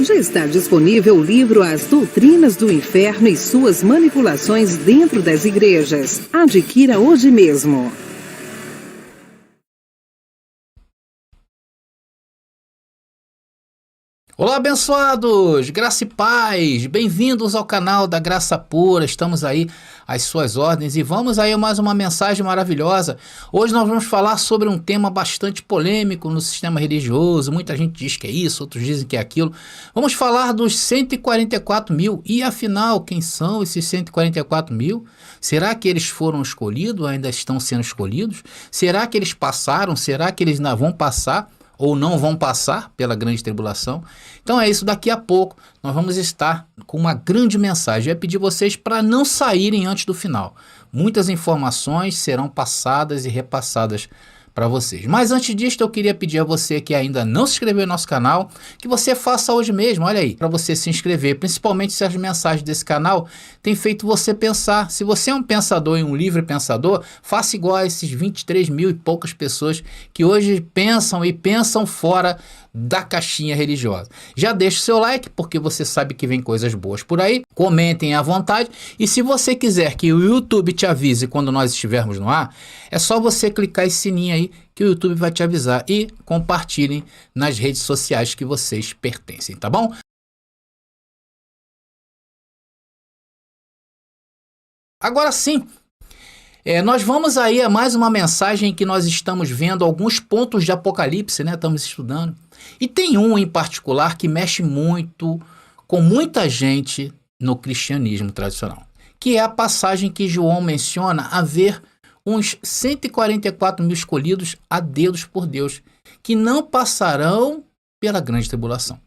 Já está disponível o livro As Doutrinas do Inferno e Suas Manipulações Dentro das Igrejas. Adquira hoje mesmo. Olá, abençoados! Graça e paz! Bem-vindos ao canal da Graça Pura. Estamos aí às suas ordens e vamos aí a mais uma mensagem maravilhosa. Hoje nós vamos falar sobre um tema bastante polêmico no sistema religioso. Muita gente diz que é isso, outros dizem que é aquilo. Vamos falar dos 144 mil. E afinal, quem são esses 144 mil? Será que eles foram escolhidos ou ainda estão sendo escolhidos? Será que eles passaram? Será que eles ainda vão passar? Ou não vão passar pela grande tribulação? Então é isso, daqui a pouco nós vamos estar com uma grande mensagem. Eu ia pedir vocês para não saírem antes do final. Muitas informações serão passadas e repassadas para vocês. Mas antes disso, eu queria pedir a você que ainda não se inscreveu no nosso canal, que você faça hoje mesmo, olha aí, para você se inscrever, principalmente se as mensagens desse canal têm feito você pensar. Se você é um pensador e um livre pensador, faça igual a esses 23 mil e poucas pessoas que hoje pensam e pensam fora da caixinha religiosa. Já deixa o seu like, porque você sabe que vem coisas boas por aí. Comentem à vontade. E se você quiser que o YouTube te avise quando nós estivermos no ar, é só você clicar esse sininho aí que o YouTube vai te avisar. E compartilhem nas redes sociais que vocês pertencem, tá bom? Agora sim, nós vamos aí a mais uma mensagem que nós estamos vendo alguns pontos de Apocalipse, né? Estamos estudando. E tem um em particular que mexe muito com muita gente no cristianismo tradicional, que é a passagem que João menciona haver uns 144 mil escolhidos a dedos por Deus, que não passarão pela grande tribulação.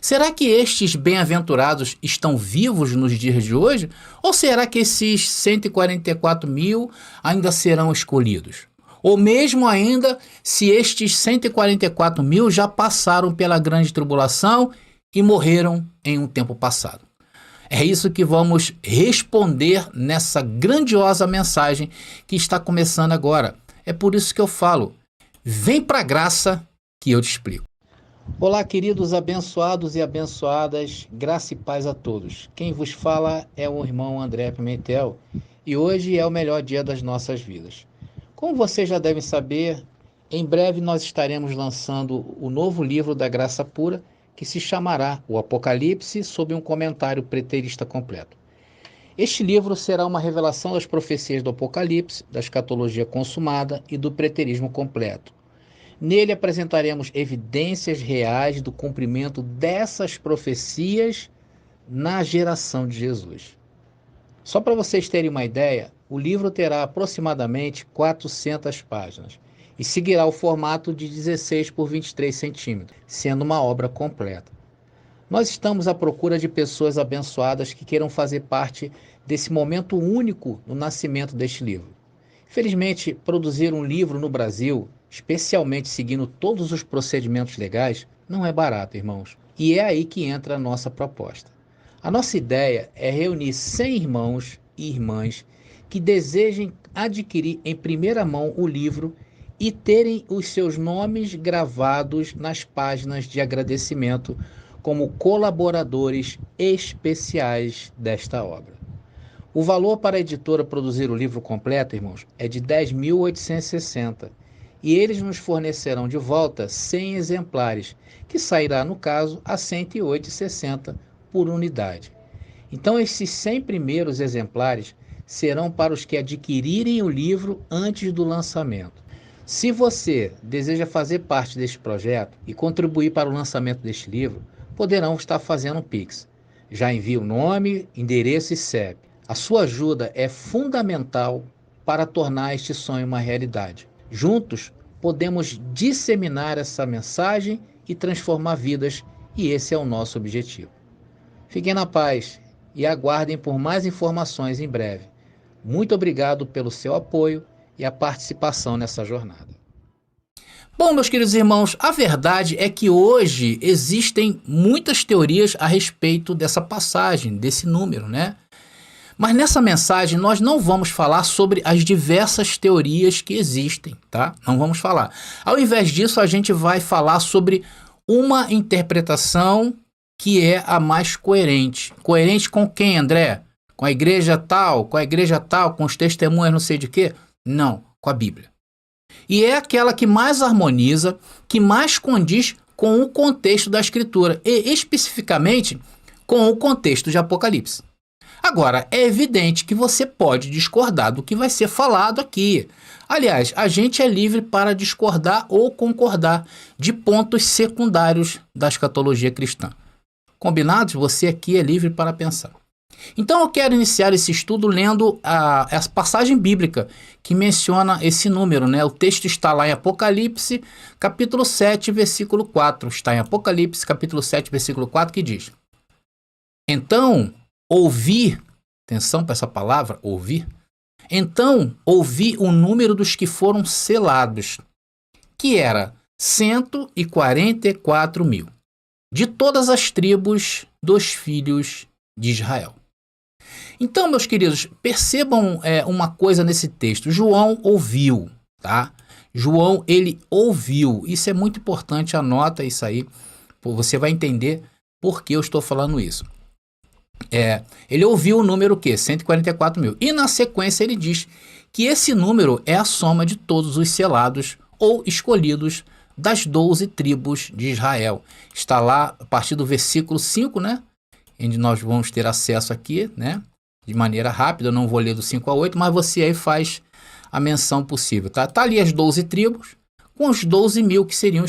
Será que estes bem-aventurados estão vivos nos dias de hoje? Ou será que esses 144 mil ainda serão escolhidos? Ou mesmo ainda, se estes 144 mil já passaram pela grande tribulação e morreram em um tempo passado? É isso que vamos responder nessa grandiosa mensagem que está começando agora. É por isso que eu falo, vem para a graça que eu te explico. Olá, queridos abençoados e abençoadas, graça e paz a todos. Quem vos fala é o irmão André Pimentel e hoje é o melhor dia das nossas vidas. Como vocês já devem saber, em breve nós estaremos lançando o novo livro da Graça Pura, que se chamará O Apocalipse, sob um comentário preterista completo. Este livro será uma revelação das profecias do Apocalipse, da escatologia consumada e do preterismo completo. Nele apresentaremos evidências reais do cumprimento dessas profecias na geração de Jesus. Só para vocês terem uma ideia, o livro terá aproximadamente 400 páginas e seguirá o formato de 16 por 23 centímetros, sendo uma obra completa. Nós estamos à procura de pessoas abençoadas que queiram fazer parte desse momento único no nascimento deste livro. Felizmente, produzir um livro no Brasil, especialmente seguindo todos os procedimentos legais, não é barato, irmãos. E é aí que entra a nossa proposta. A nossa ideia é reunir 100 irmãos e irmãs que desejem adquirir em primeira mão o livro e terem os seus nomes gravados nas páginas de agradecimento como colaboradores especiais desta obra. O valor para a editora produzir o livro completo, irmãos, é de 10.860 e eles nos fornecerão de volta 100 exemplares, que sairá, no caso, a R$ 108,60 por unidade. Então, esses 100 primeiros exemplares serão para os que adquirirem o livro antes do lançamento. Se você deseja fazer parte deste projeto e contribuir para o lançamento deste livro, poderão estar fazendo um Pix. Já envie o nome, endereço e CEP. A sua ajuda é fundamental para tornar este sonho uma realidade. Juntos, podemos disseminar essa mensagem e transformar vidas, e esse é o nosso objetivo. Fiquem na paz e aguardem por mais informações em breve. Muito obrigado pelo seu apoio e a participação nessa jornada. Bom, meus queridos irmãos, a verdade é que hoje existem muitas teorias a respeito dessa passagem, desse número, né? Mas nessa mensagem nós não vamos falar sobre as diversas teorias que existem, tá? Não vamos falar. Ao invés disso, a gente vai falar sobre uma interpretação que é a mais coerente. Coerente com quem, André? Com a igreja tal, com os testemunhos não sei de quê? Não, com a Bíblia. E é aquela que mais harmoniza, que mais condiz com o contexto da Escritura, e especificamente com o contexto de Apocalipse. Agora, é evidente que você pode discordar do que vai ser falado aqui. Aliás, a gente é livre para discordar ou concordar de pontos secundários da escatologia cristã. Combinados? Você aqui é livre para pensar. Então eu quero iniciar esse estudo lendo essa passagem bíblica que menciona esse número, né? O texto está lá em Apocalipse, capítulo 7, versículo 4. Está em Apocalipse, capítulo 7, versículo 4, que diz: Então ouvi, atenção para essa palavra, ouvir. Então ouvi o número dos que foram selados, que era 144 mil, de todas as tribos dos filhos de Israel. Então, meus queridos, percebam uma coisa nesse texto. João ouviu, tá? João, ele ouviu. Isso é muito importante, anota isso aí. Você vai entender por que eu estou falando isso. Ele ouviu o número o quê? 144 mil. E na sequência ele diz que esse número é a soma de todos os selados ou escolhidos das 12 tribos de Israel. Está lá a partir do versículo 5, né? Onde nós vamos ter acesso aqui, né? De maneira rápida, eu não vou ler do 5 a 8, mas você aí faz a menção possível, tá? Tá ali as 12 tribos, com os 12 mil que seriam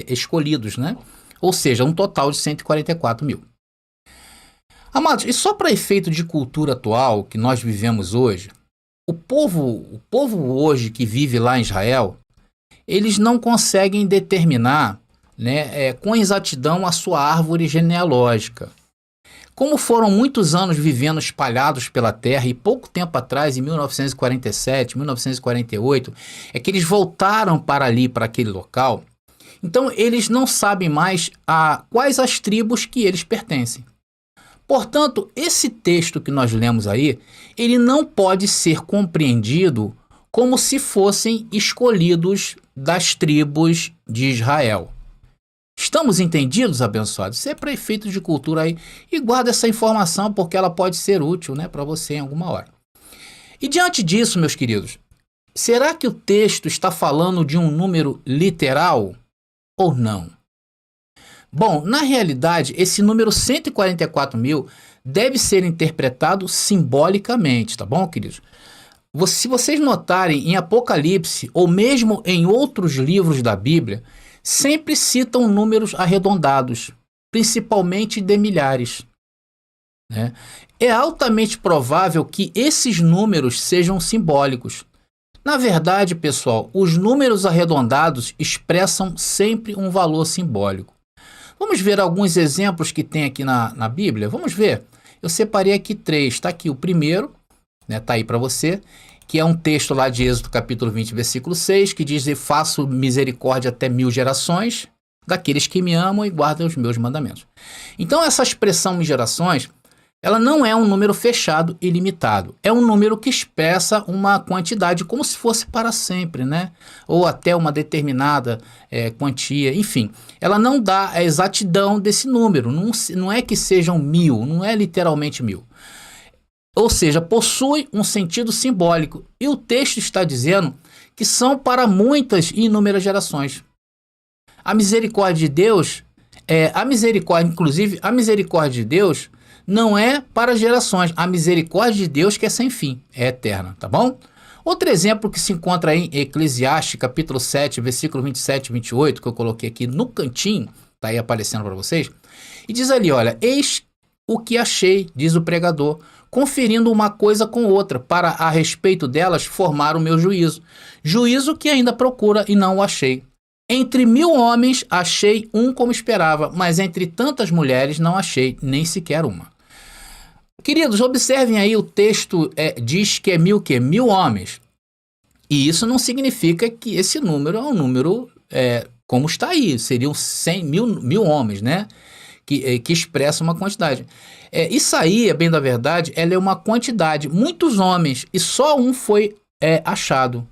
escolhidos, né? Ou seja, um total de 144 mil. Amados, e só para efeito de cultura atual que nós vivemos hoje, o povo hoje que vive lá em Israel, eles não conseguem determinar, né, com exatidão a sua árvore genealógica. Como foram muitos anos vivendo espalhados pela terra e pouco tempo atrás, em 1947, 1948, é que eles voltaram para ali, para aquele local, então eles não sabem mais a quais as tribos que eles pertencem. Portanto, esse texto que nós lemos aí, ele não pode ser compreendido como se fossem escolhidos das tribos de Israel. Estamos entendidos, abençoados? Isso é para efeito de cultura aí. E guarda essa informação porque ela pode ser útil, né, para você em alguma hora. E diante disso, meus queridos, será que o texto está falando de um número literal ou não? Bom, na realidade, esse número 144 mil deve ser interpretado simbolicamente, tá bom, queridos? Se vocês notarem em Apocalipse ou mesmo em outros livros da Bíblia, sempre citam números arredondados, principalmente de milhares, né? É altamente provável que esses números sejam simbólicos. Na verdade, pessoal, os números arredondados expressam sempre um valor simbólico. Vamos ver alguns exemplos que tem aqui na Bíblia? Vamos ver. Eu separei aqui 3. Está aqui o primeiro, né? Está aí para você, que é um texto lá de Êxodo capítulo 20, versículo 6, que diz: faço misericórdia até 1000 gerações daqueles que me amam e guardam os meus mandamentos. Então essa expressão 1000 gerações, ela não é um número fechado e limitado. É um número que expressa uma quantidade como se fosse para sempre, né? Ou até uma determinada quantia, enfim. Ela não dá a exatidão desse número. Não é que sejam 1000, não é literalmente 1000. Ou seja, possui um sentido simbólico. E o texto está dizendo que são para muitas e inúmeras gerações. A misericórdia de Deus, a misericórdia de Deus não é para gerações. A misericórdia de Deus que é sem fim, é eterna, tá bom? Outro exemplo que se encontra em Eclesiastes, capítulo 7, versículo 27 e 28, que eu coloquei aqui no cantinho, tá aí aparecendo para vocês, e diz ali, olha: eis o que achei, diz o pregador, conferindo uma coisa com outra, para a respeito delas formar o meu juízo. Juízo que ainda procura e não o achei. Entre 1000 homens achei um como esperava, mas entre tantas mulheres não achei nem sequer uma. Queridos, observem aí, o texto diz que é 1000 quê? 1000 homens. E isso não significa que esse número é um número como está aí. Seriam 1000 homens, né? Que expressa uma quantidade. Isso aí, a bem da verdade, ela é uma quantidade. Muitos homens e só um foi achado.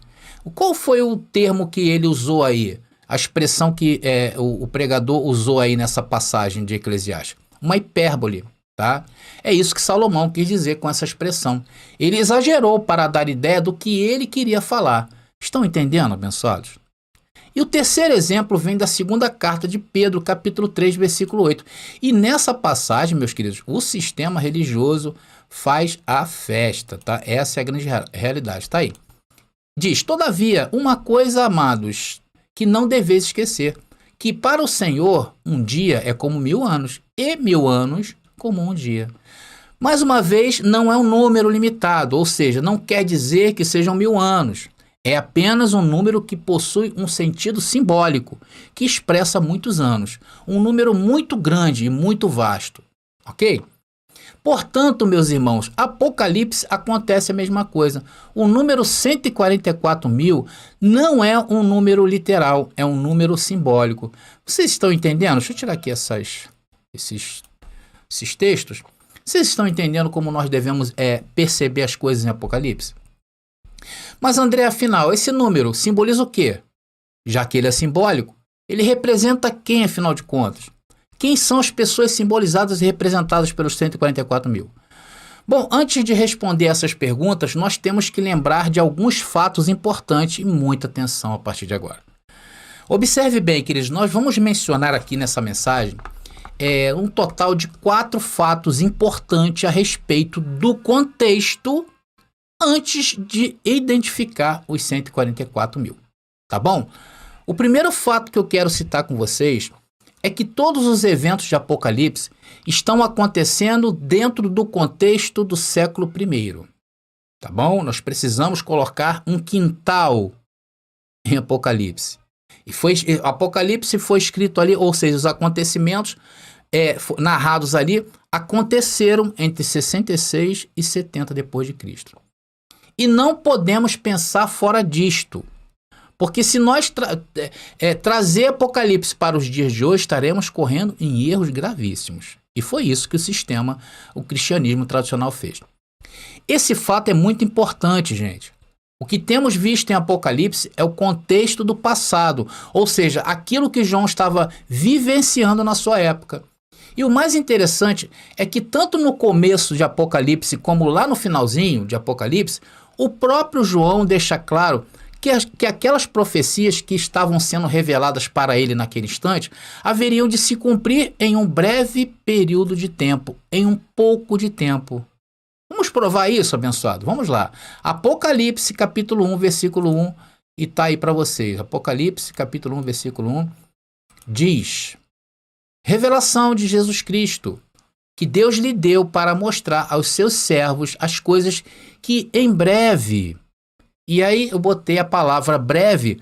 Qual foi o termo que ele usou aí? a expressão que o pregador usou aí nessa passagem de Eclesiastes? Uma hipérbole, tá? É isso que Salomão quis dizer com essa expressão. Ele exagerou para dar ideia do que ele queria falar. Estão entendendo, abençoados? E o terceiro exemplo vem da segunda carta de Pedro, capítulo 3, versículo 8. E nessa passagem, meus queridos, o sistema religioso faz a festa, tá? Essa é a grande realidade, tá aí. Diz, todavia, uma coisa, amados, que não deveis esquecer, que para o Senhor um dia é como 1000 anos, e 1000 anos como um dia. Mais uma vez, não é um número limitado, ou seja, não quer dizer que sejam 1000 anos. É apenas um número que possui um sentido simbólico, que expressa muitos anos. Um número muito grande e muito vasto. Ok? Portanto, meus irmãos, Apocalipse acontece a mesma coisa. O número 144.000 não é um número literal, é um número simbólico. Vocês estão entendendo? Deixa eu tirar aqui esses textos. Vocês estão entendendo como nós devemos perceber as coisas em Apocalipse? Mas André, afinal, esse número simboliza o quê? Já que ele é simbólico, ele representa quem, afinal de contas? Quem são as pessoas simbolizadas e representadas pelos 144.000? Bom, antes de responder essas perguntas, nós temos que lembrar de alguns fatos importantes e muita atenção a partir de agora. Observe bem, queridos, nós vamos mencionar aqui nessa mensagem um total de 4 fatos importantes a respeito do contexto antes de identificar os 144.000, tá bom? O primeiro fato que eu quero citar com vocês é que todos os eventos de Apocalipse estão acontecendo dentro do contexto do século I, tá bom? Nós precisamos colocar um quintal em Apocalipse. Apocalipse foi escrito ali, ou seja, os acontecimentos narrados ali aconteceram entre 66 e 70 depois de Cristo. E não podemos pensar fora disto, porque se nós trazer Apocalipse para os dias de hoje, estaremos correndo em erros gravíssimos. E foi isso que o cristianismo tradicional fez. Esse fato é muito importante, gente. O que temos visto em Apocalipse é o contexto do passado, ou seja, aquilo que João estava vivenciando na sua época. E o mais interessante é que tanto no começo de Apocalipse como lá no finalzinho de Apocalipse, o próprio João deixa claro que aquelas profecias que estavam sendo reveladas para ele naquele instante haveriam de se cumprir em um breve período de tempo, em um pouco de tempo. Vamos provar isso, abençoado? Vamos lá. Apocalipse, capítulo 1, versículo 1, e está aí para vocês. Apocalipse, capítulo 1, versículo 1, diz: revelação de Jesus Cristo, que Deus lhe deu para mostrar aos seus servos as coisas que em breve... E aí eu botei a palavra breve,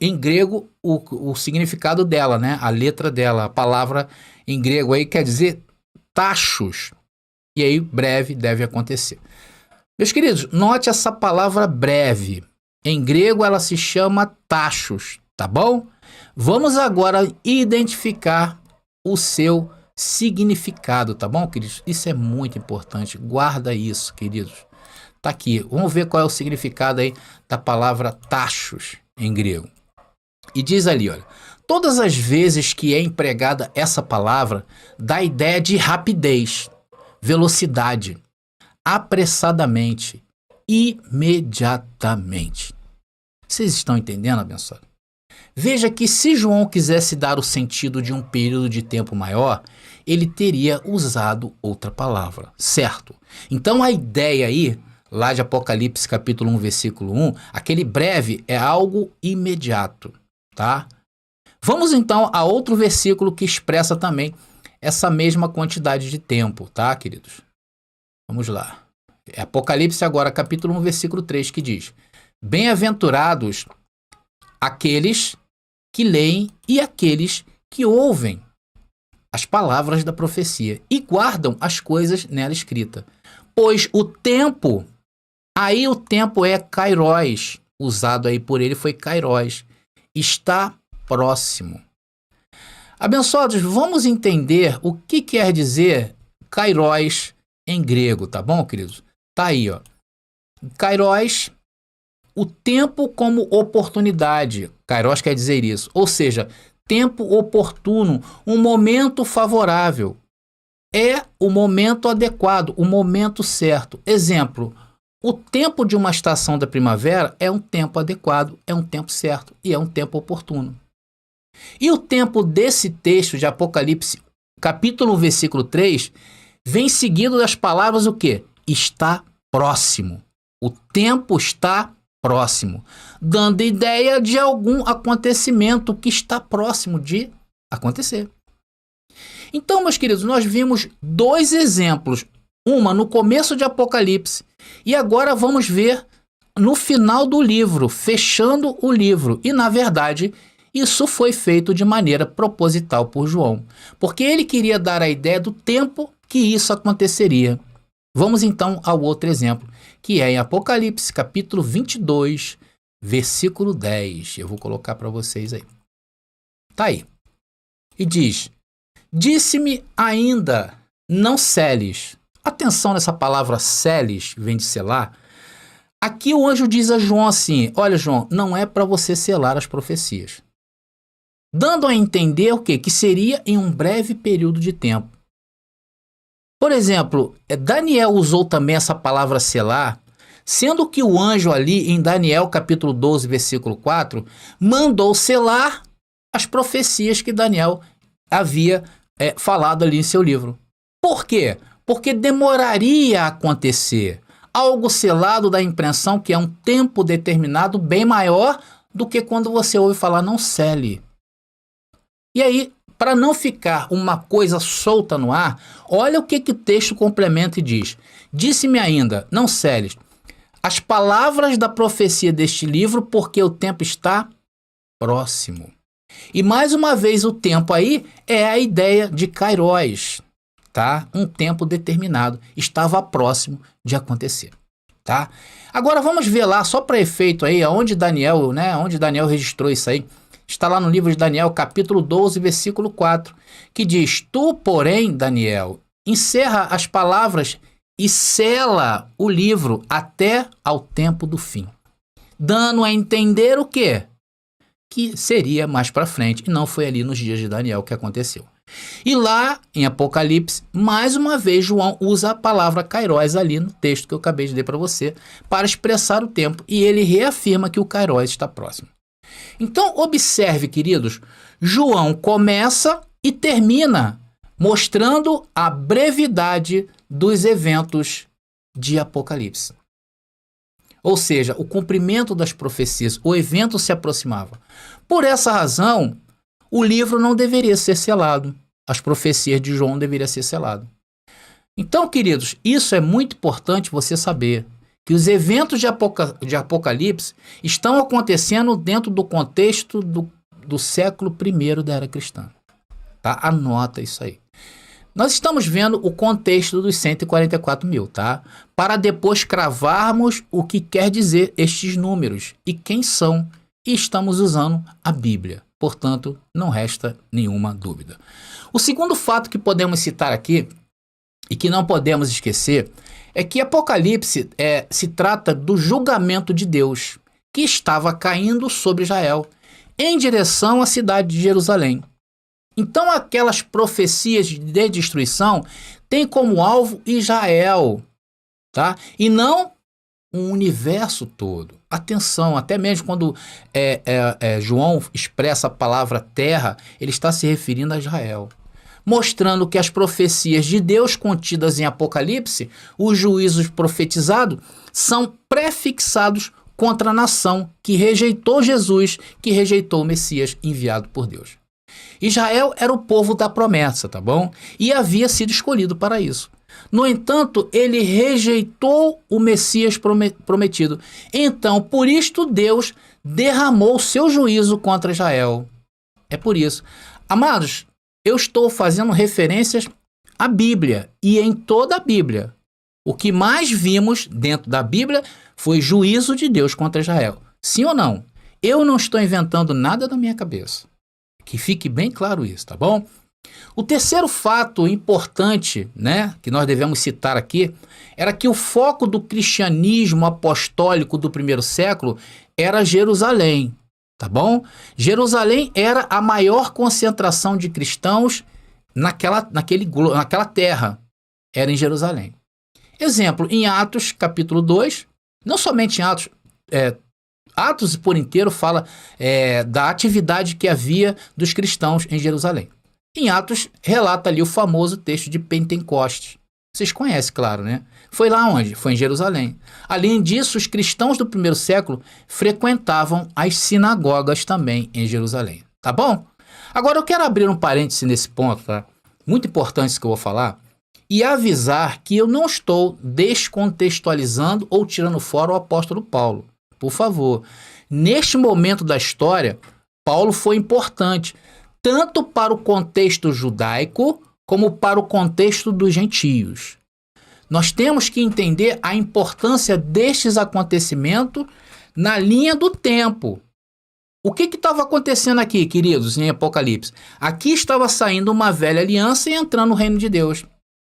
em grego, o significado dela, né? A letra dela, a palavra em grego aí quer dizer tachos. E aí breve deve acontecer. Meus queridos, note essa palavra breve. Em grego ela se chama tachos, tá bom? Vamos agora identificar o seu significado, tá bom, queridos? Isso é muito importante, guarda isso, queridos. Tá aqui, vamos ver qual é o significado aí da palavra tachos em grego. E diz ali, olha, todas as vezes que é empregada essa palavra, dá a ideia de rapidez, velocidade, apressadamente, imediatamente. Vocês estão entendendo, abençoado? Veja que se João quisesse dar o sentido de um período de tempo maior, ele teria usado outra palavra, certo? Então a ideia aí, lá de Apocalipse capítulo 1, versículo 1, aquele breve é algo imediato, tá? Vamos então a outro versículo que expressa também essa mesma quantidade de tempo, tá, queridos? Vamos lá. É Apocalipse agora, capítulo 1, versículo 3, que diz: bem-aventurados aqueles que leem e aqueles que ouvem as palavras da profecia e guardam as coisas nela escritas. Pois o tempo, aí o tempo é kairos, usado aí por ele foi kairos, está próximo. Abençoados, vamos entender o que quer dizer kairos em grego, tá bom, queridos? Tá aí, ó. Kairos o tempo como oportunidade. Kairos quer dizer isso. Ou seja, tempo oportuno, um momento favorável. É o momento adequado, o momento certo. Exemplo, o tempo de uma estação da primavera é um tempo adequado, é um tempo certo e é um tempo oportuno. E o tempo desse texto de Apocalipse, capítulo 1, versículo 3, vem seguido das palavras o quê? Está próximo. O tempo está próximo, dando ideia de algum acontecimento que está próximo de acontecer. Então, meus queridos, nós vimos dois exemplos, uma no começo de Apocalipse e agora vamos ver no final do livro, fechando o livro. E, na verdade, isso foi feito de maneira proposital por João, porque ele queria dar a ideia do tempo que isso aconteceria. Vamos então ao outro exemplo, que é em Apocalipse, capítulo 22, versículo 10. Eu vou colocar para vocês aí. Tá aí. E diz: disse-me ainda, não seles. Atenção nessa palavra seles, vem de selar. Aqui o anjo diz a João assim: olha, João, não é para você selar as profecias. Dando a entender o quê? Que seria em um breve período de tempo. Por exemplo, Daniel usou também essa palavra selar, sendo que o anjo ali em Daniel capítulo 12, versículo 4, mandou selar as profecias que Daniel havia falado ali em seu livro. Por quê? Porque demoraria a acontecer. Algo selado dá a impressão que é um tempo determinado bem maior do que quando você ouve falar não cele. E aí, para não ficar uma coisa solta no ar, olha o que o texto complementa e diz: disse-me ainda, não celes, as palavras da profecia deste livro, porque o tempo está próximo. E mais uma vez o tempo aí é a ideia de Kairos, tá? Um tempo determinado, estava próximo de acontecer, tá? Agora vamos ver lá, só para efeito aí, onde Daniel registrou isso aí. Está lá no livro de Daniel, capítulo 12, versículo 4, que diz: tu, porém, Daniel, encerra as palavras e sela o livro até ao tempo do fim, dando a entender o quê? Que seria mais para frente, e não foi ali nos dias de Daniel que aconteceu. E lá, em Apocalipse, mais uma vez, João usa a palavra Kairos ali no texto que eu acabei de ler para você, para expressar o tempo, e ele reafirma que o Kairos está próximo. Então, observe, queridos, João começa e termina mostrando a brevidade dos eventos de Apocalipse. Ou seja, o cumprimento das profecias, o evento se aproximava. Por essa razão, o livro não deveria ser selado. As profecias de João deveriam ser seladas. Então, queridos, isso é muito importante você saber, que os eventos de Apocalipse estão acontecendo dentro do contexto do século I da era cristã. Tá? Anota isso aí. Nós estamos vendo o contexto dos 144 mil, tá? Para depois cravarmos o que quer dizer estes números e quem são, e estamos usando a Bíblia. Portanto, não resta nenhuma dúvida. O segundo fato que podemos citar aqui, e que não podemos esquecer, é que Apocalipse se trata do julgamento de Deus, que estava caindo sobre Israel, em direção à cidade de Jerusalém. Então, aquelas profecias de destruição têm como alvo Israel, tá? E não o universo todo. Atenção, até mesmo quando João expressa a palavra terra, ele está se referindo a Israel, mostrando que as profecias de Deus contidas em Apocalipse, os juízos profetizados, são prefixados contra a nação que rejeitou Jesus, que rejeitou o Messias enviado por Deus. Israel era o povo da promessa, tá bom? E havia sido escolhido para isso. No entanto, ele rejeitou o Messias prometido. Então, por isto, Deus derramou seu juízo contra Israel. É por isso. Amados, eu estou fazendo referências à Bíblia, e em toda a Bíblia. O que mais vimos dentro da Bíblia foi juízo de Deus contra Israel. Sim ou não? Eu não estou inventando nada da minha cabeça. Que fique bem claro isso, tá bom? O terceiro fato importante, né, que nós devemos citar aqui, era que o foco do cristianismo apostólico do primeiro século era Jerusalém, tá bom? Jerusalém era a maior concentração de cristãos naquela terra, era em Jerusalém. Exemplo, em Atos capítulo 2, não somente em Atos, Atos por inteiro fala da atividade que havia dos cristãos em Jerusalém. Em Atos, relata ali o famoso texto de Pentecostes. Vocês conhecem, claro, né? Foi lá onde? Foi em Jerusalém. Além disso, os cristãos do primeiro século frequentavam as sinagogas também em Jerusalém. Tá bom? Agora eu quero abrir um parêntese nesse ponto, tá? Muito importante isso que eu vou falar. E avisar que eu não estou descontextualizando ou tirando fora o apóstolo Paulo. Por favor. Neste momento da história, Paulo foi importante, tanto para o contexto judaico, como para o contexto dos gentios. Nós temos que entender a importância destes acontecimentos na linha do tempo. O que estava acontecendo aqui, queridos, em Apocalipse? Aqui estava saindo uma velha aliança e entrando no reino de Deus.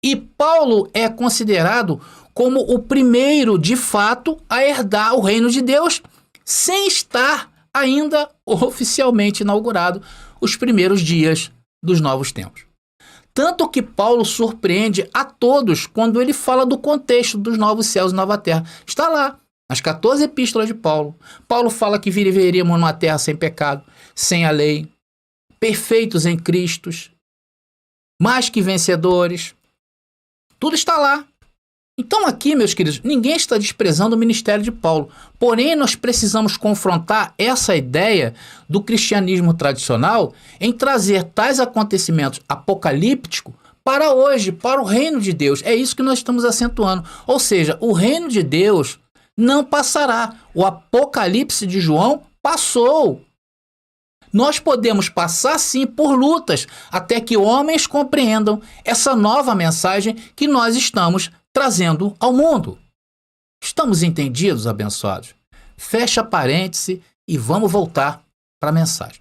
E Paulo é considerado como o primeiro, de fato, a herdar o reino de Deus, sem estar ainda oficialmente inaugurado os primeiros dias dos novos tempos. Tanto que Paulo surpreende a todos quando ele fala do contexto dos novos céus e nova terra. Está lá, nas 14 epístolas de Paulo. Paulo fala que viveríamos numa terra sem pecado, sem a lei, perfeitos em Cristo, mais que vencedores. Tudo está lá. Então aqui, meus queridos, ninguém está desprezando o ministério de Paulo. Porém, nós precisamos confrontar essa ideia do cristianismo tradicional em trazer tais acontecimentos apocalípticos para hoje, para o reino de Deus. É isso que nós estamos acentuando. Ou seja, o reino de Deus não passará. O Apocalipse de João passou. Nós podemos passar sim por lutas até que homens compreendam essa nova mensagem que nós estamos trazendo ao mundo. Estamos entendidos, abençoados? Fecha parêntese e vamos voltar para a mensagem.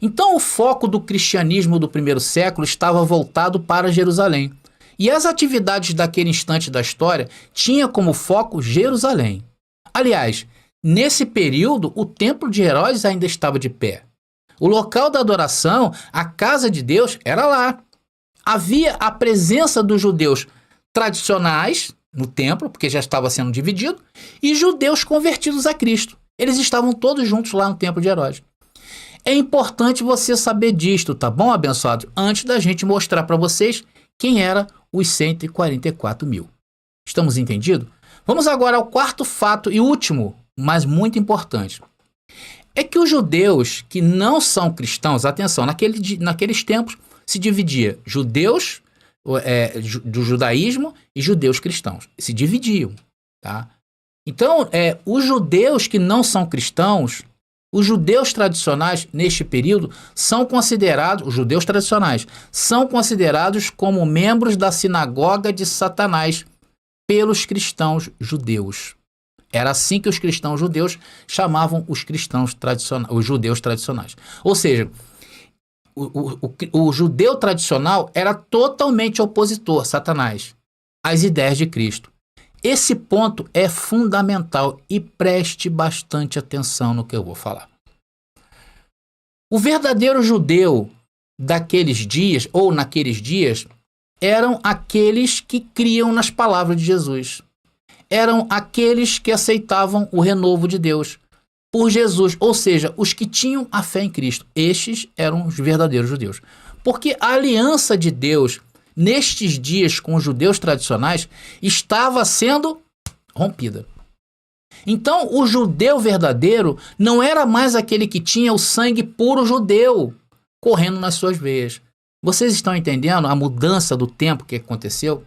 Então, o foco do cristianismo do primeiro século estava voltado para Jerusalém. E as atividades daquele instante da história tinham como foco Jerusalém. Aliás, nesse período, o templo de Herodes ainda estava de pé. O local da adoração, a casa de Deus, era lá. Havia a presença dos judeus tradicionais no templo, porque já estava sendo dividido, e judeus convertidos a Cristo. Eles estavam todos juntos lá no templo de Herodes. É importante você saber disto, tá bom, abençoado? Antes da gente mostrar para vocês quem era os 144 mil. Estamos entendidos? Vamos agora ao quarto fato e último, mas muito importante. É que os judeus que não são cristãos, atenção, naqueles tempos se dividia judeus do judaísmo e judeus cristãos. Se dividiam, tá? Então, os judeus que não são cristãos, os judeus tradicionais neste período são considerados, os judeus tradicionais, são considerados como membros da sinagoga de Satanás pelos cristãos judeus. Era assim que os cristãos judeus chamavam os cristãos tradicionais, os judeus tradicionais. Ou seja, o judeu tradicional era totalmente opositor, Satanás, às ideias de Cristo. Esse ponto é fundamental e preste bastante atenção no que eu vou falar. O verdadeiro judeu daqueles dias, ou naqueles dias, eram aqueles que criam nas palavras de Jesus. Eram aqueles que aceitavam o renovo de Deus por Jesus, ou seja, os que tinham a fé em Cristo. Estes eram os verdadeiros judeus. Porque a aliança de Deus nestes dias com os judeus tradicionais estava sendo rompida. Então, o judeu verdadeiro não era mais aquele que tinha o sangue puro judeu correndo nas suas veias. Vocês estão entendendo a mudança do tempo que aconteceu?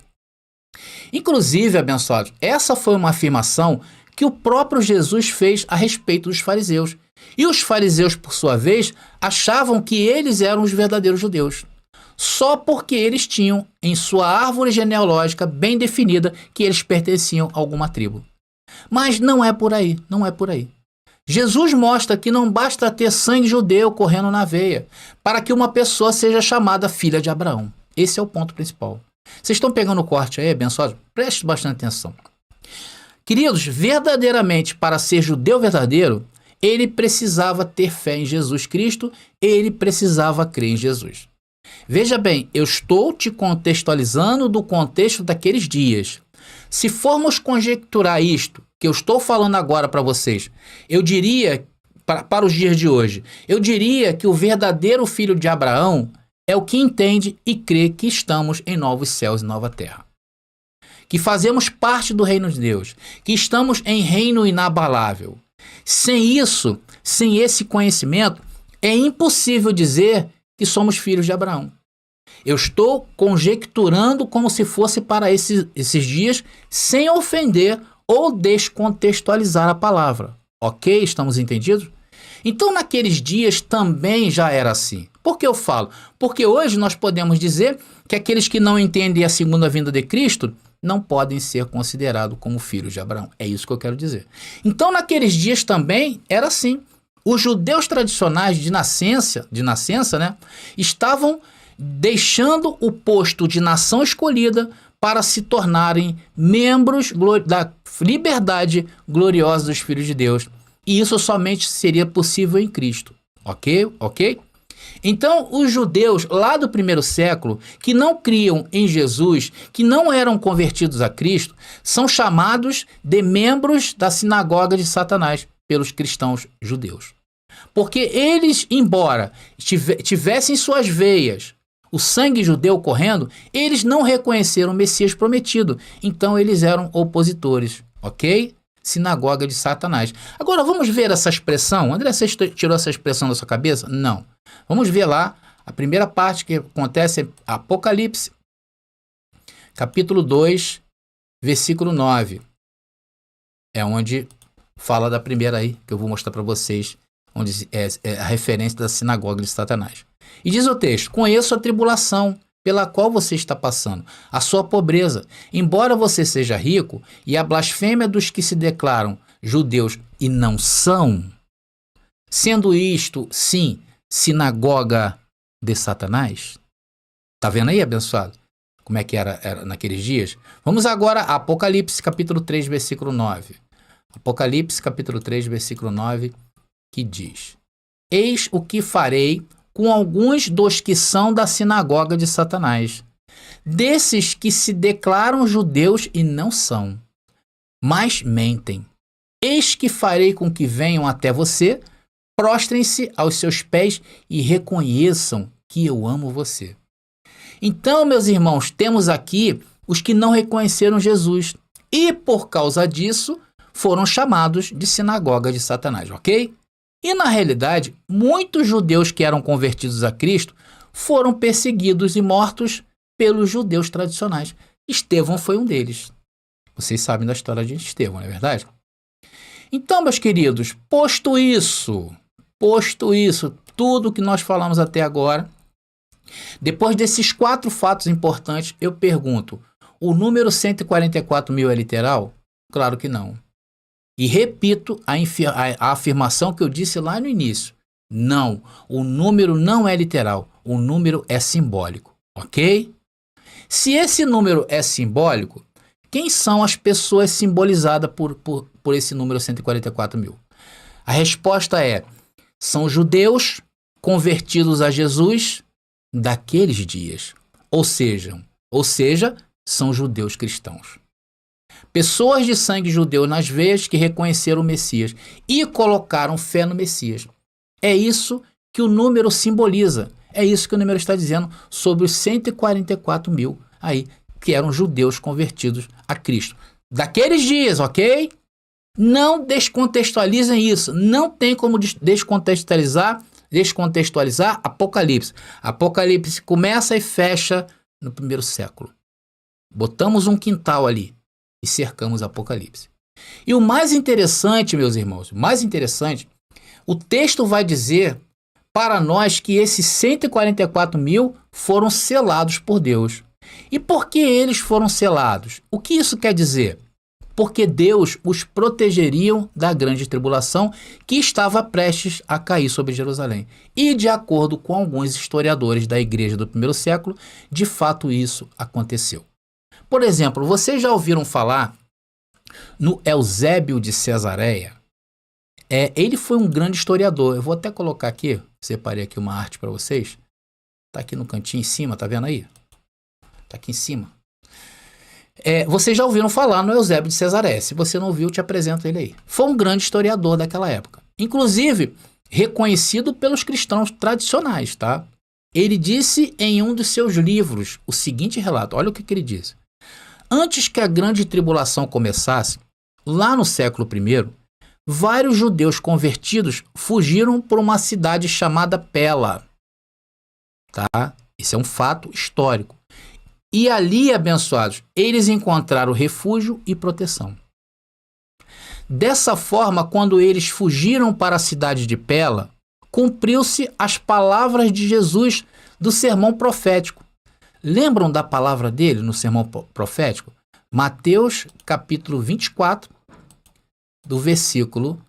Inclusive, abençoados, essa foi uma afirmação que o próprio Jesus fez a respeito dos fariseus. E os fariseus, por sua vez, achavam que eles eram os verdadeiros judeus, só porque eles tinham em sua árvore genealógica bem definida que eles pertenciam a alguma tribo. Mas não é por aí, não é por aí. Jesus mostra que não basta ter sangue judeu correndo na veia para que uma pessoa seja chamada filha de Abraão. Esse é o ponto principal. Vocês estão pegando o corte aí, abençoados? Preste bastante atenção. Queridos, verdadeiramente, para ser judeu verdadeiro, ele precisava ter fé em Jesus Cristo, ele precisava crer em Jesus. Veja bem, eu estou te contextualizando do contexto daqueles dias. Se formos conjecturar isto, que eu estou falando agora para vocês, eu diria, para os dias de hoje, eu diria que o verdadeiro filho de Abraão é o que entende e crê que estamos em novos céus e nova terra. Que fazemos parte do reino de Deus, que estamos em reino inabalável. Sem isso, sem esse conhecimento, é impossível dizer que somos filhos de Abraão. Eu estou conjecturando como se fosse para esses dias, sem ofender ou descontextualizar a palavra. Ok? Estamos entendidos? Então, naqueles dias também já era assim. Por que eu falo? Porque hoje nós podemos dizer que aqueles que não entendem a segunda vinda de Cristo não podem ser considerados como filhos de Abraão. É isso que eu quero dizer. Então, naqueles dias também era assim. Os judeus tradicionais de nascença, né, estavam deixando o posto de nação escolhida para se tornarem membros da liberdade gloriosa dos filhos de Deus. E isso somente seria possível em Cristo. Ok? Então, os judeus lá do primeiro século, que não criam em Jesus, que não eram convertidos a Cristo, são chamados de membros da sinagoga de Satanás pelos cristãos judeus. Porque eles, embora tivessem em suas veias o sangue judeu correndo, eles não reconheceram o Messias prometido. Então, eles eram opositores. Ok? Sinagoga de Satanás. Agora, vamos ver essa expressão. André, você tirou essa expressão da sua cabeça? Não. Vamos ver lá a primeira parte que acontece, Apocalipse, capítulo 2, versículo 9. É onde fala da primeira aí, que eu vou mostrar para vocês, onde é a referência da sinagoga de Satanás. E diz o texto: conheço a tribulação pela qual você está passando, a sua pobreza, embora você seja rico, e a blasfêmia dos que se declaram judeus e não são, sendo isto, sim, sinagoga de Satanás. Tá vendo aí, abençoado? Como é que era naqueles dias? Vamos agora a Apocalipse, capítulo 3, versículo 9. Apocalipse, capítulo 3, versículo 9, que diz: eis o que farei com alguns dos que são da sinagoga de Satanás, desses que se declaram judeus e não são, mas mentem. Eis que farei com que venham até você, prostrem-se aos seus pés e reconheçam que eu amo você. Então, meus irmãos, temos aqui os que não reconheceram Jesus e, por causa disso, foram chamados de sinagoga de Satanás, ok? E, na realidade, muitos judeus que eram convertidos a Cristo foram perseguidos e mortos pelos judeus tradicionais. Estevão foi um deles. Vocês sabem da história de Estevão, não é verdade? Então, meus queridos, posto isso, tudo que nós falamos até agora, depois desses 4 fatos importantes, eu pergunto: o número 144 mil é literal? Claro que não. E repito a afirmação que eu disse lá no início. Não, o número não é literal, o número é simbólico, ok? Se esse número é simbólico, quem são as pessoas simbolizadas por esse número 144 mil? A resposta é: são judeus convertidos a Jesus daqueles dias, ou seja, são judeus cristãos. Pessoas de sangue judeu nas veias que reconheceram o Messias e colocaram fé no Messias. É isso que o número simboliza. É isso que o número está dizendo sobre os 144 mil aí, que eram judeus convertidos a Cristo. Daqueles dias, ok? Não descontextualizem isso. Não tem como descontextualizar Apocalipse. Apocalipse começa e fecha no primeiro século. Botamos um quintal ali e cercamos Apocalipse. E o mais interessante, meus irmãos, o texto vai dizer para nós que esses 144 mil foram selados por Deus. E por que eles foram selados? O que isso quer dizer? porque Deus os protegeria da grande tribulação que estava prestes a cair sobre Jerusalém. E, de acordo com alguns historiadores da igreja do primeiro século, de fato isso aconteceu. Por exemplo, vocês já ouviram falar no Eusébio de Cesareia? Ele foi um grande historiador. Eu vou até colocar aqui, separei aqui uma arte para vocês. Está aqui no cantinho em cima, tá vendo aí? Está aqui em cima. Vocês já ouviram falar no Eusébio de Cesareia. Se você não ouviu, eu te apresento ele aí. Foi um grande historiador daquela época. Inclusive, reconhecido pelos cristãos tradicionais, tá? Ele disse em um dos seus livros o seguinte relato. Olha o que ele disse. Antes que a grande tribulação começasse, lá no século I, vários judeus convertidos fugiram para uma cidade chamada Pela. Tá? Isso é um fato histórico. E ali, abençoados, eles encontraram refúgio e proteção. Dessa forma, quando eles fugiram para a cidade de Pela, cumpriu-se as palavras de Jesus do sermão profético. Lembram da palavra dele no sermão profético? Mateus capítulo 24, do versículo...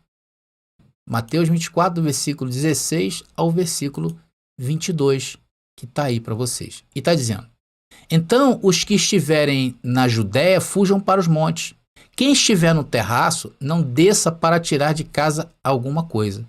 Mateus 24, do versículo 16 ao versículo 22, que está aí para vocês. E está dizendo: então, os que estiverem na Judéia fujam para os montes. Quem estiver no terraço, não desça para tirar de casa alguma coisa.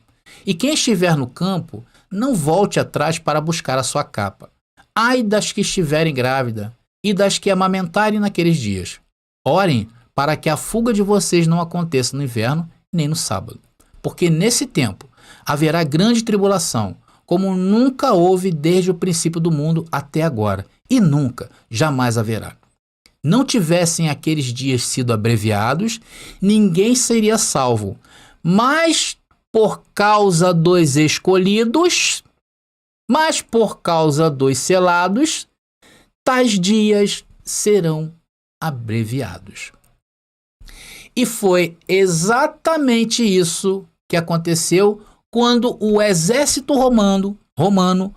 E quem estiver no campo, não volte atrás para buscar a sua capa. Ai das que estiverem grávidas e das que amamentarem naqueles dias. Orem para que a fuga de vocês não aconteça no inverno nem no sábado. Porque nesse tempo haverá grande tribulação, como nunca houve desde o princípio do mundo até agora. E nunca, jamais haverá. Não tivessem aqueles dias sido abreviados, ninguém seria salvo. Mas por causa dos escolhidos, mas por causa dos selados, tais dias serão abreviados. E foi exatamente isso que aconteceu quando o exército romano,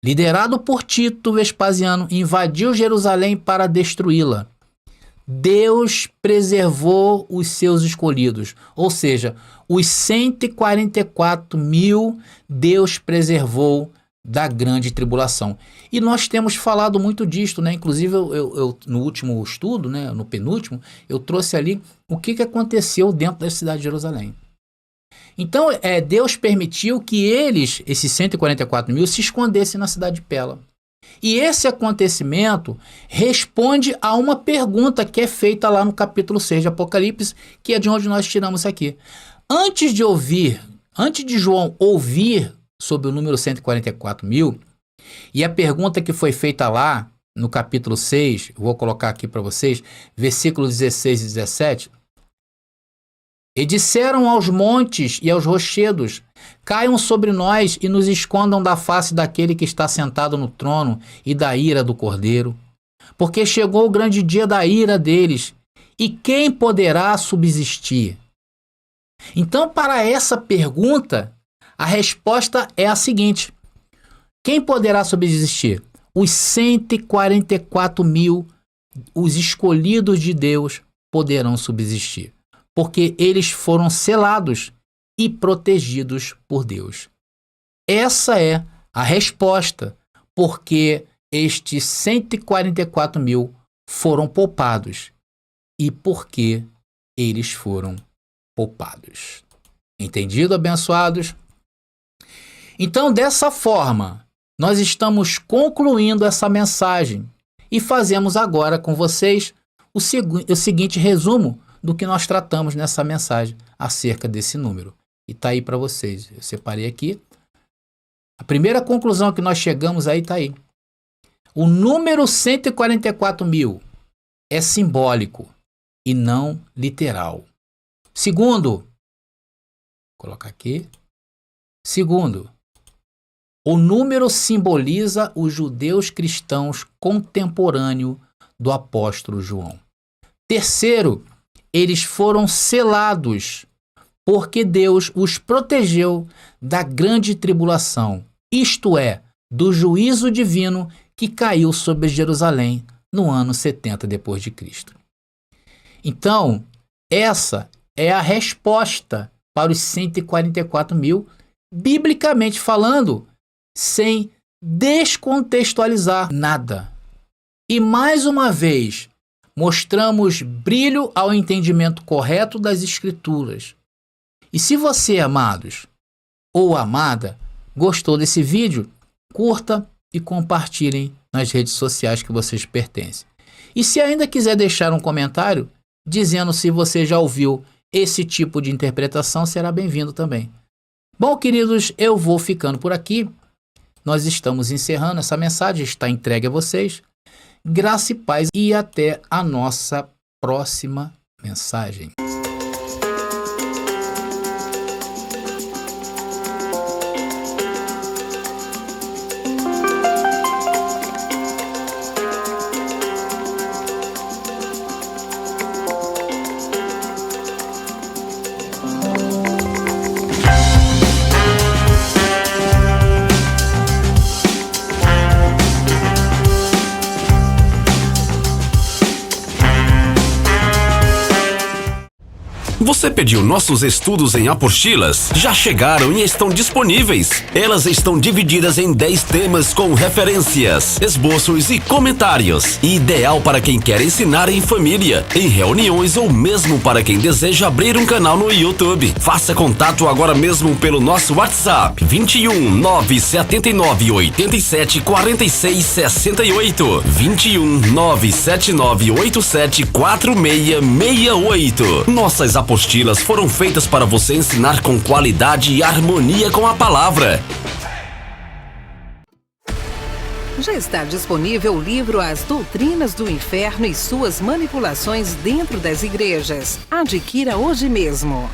liderado por Tito Vespasiano, invadiu Jerusalém para destruí-la. Deus preservou os seus escolhidos, ou seja, os 144 mil Deus preservou da grande tribulação. E nós temos falado muito disto, né? Inclusive eu no último estudo, né? No penúltimo, eu trouxe ali o que aconteceu dentro da cidade de Jerusalém. Então, Deus permitiu que esses 144 mil, se escondessem na cidade de Pela. E esse acontecimento responde a uma pergunta que é feita lá no capítulo 6 de Apocalipse, que é de onde nós tiramos aqui. Antes de João ouvir sobre o número 144 mil, e a pergunta que foi feita lá no capítulo 6, vou colocar aqui para vocês, versículos 16 e 17, e disseram aos montes e aos rochedos: caiam sobre nós e nos escondam da face daquele que está sentado no trono e da ira do Cordeiro. Porque chegou o grande dia da ira deles, e quem poderá subsistir? Então, para essa pergunta, a resposta é a seguinte: quem poderá subsistir? Os 144 mil, os escolhidos de Deus, poderão subsistir. Porque eles foram selados e protegidos por Deus. Essa é a resposta, porque estes 144 mil foram poupados e porque eles foram poupados. Entendido, abençoados? Então, dessa forma, nós estamos concluindo essa mensagem e fazemos agora com vocês o seguinte resumo do que nós tratamos nessa mensagem acerca desse número. E está aí para vocês. Eu separei aqui. A primeira conclusão que nós chegamos aí está aí. O número 144 mil é simbólico e não literal. Segundo, vou colocar aqui. Segundo, o número simboliza os judeus cristãos contemporâneos do apóstolo João. Terceiro, eles foram selados porque Deus os protegeu da grande tribulação, isto é, do juízo divino que caiu sobre Jerusalém no ano 70 depois de Cristo. Então, Essa é a resposta para os 144 mil, biblicamente falando, sem descontextualizar nada. E mais uma vez, mostramos brilho ao entendimento correto das Escrituras. E se você, amados ou amada, gostou desse vídeo, curta e compartilhem nas redes sociais que vocês pertencem. E se ainda quiser deixar um comentário dizendo se você já ouviu esse tipo de interpretação, será bem-vindo também. Bom, queridos, eu vou ficando por aqui. Nós estamos encerrando essa mensagem, está entregue a vocês. Graça e paz e até a nossa próxima mensagem. Você pediu nossos estudos em apostilas? Já chegaram e estão disponíveis. Elas estão divididas em 10 temas com referências, esboços e comentários. Ideal para quem quer ensinar em família, em reuniões ou mesmo para quem deseja abrir um canal no YouTube. Faça contato agora mesmo pelo nosso WhatsApp 21 979 87 46 68 21 979 87 46 68. Nossas apostilas foram feitas para você ensinar com qualidade e harmonia com a palavra. Já está disponível o livro As Doutrinas do Inferno e Suas Manipulações Dentro das Igrejas. Adquira hoje mesmo.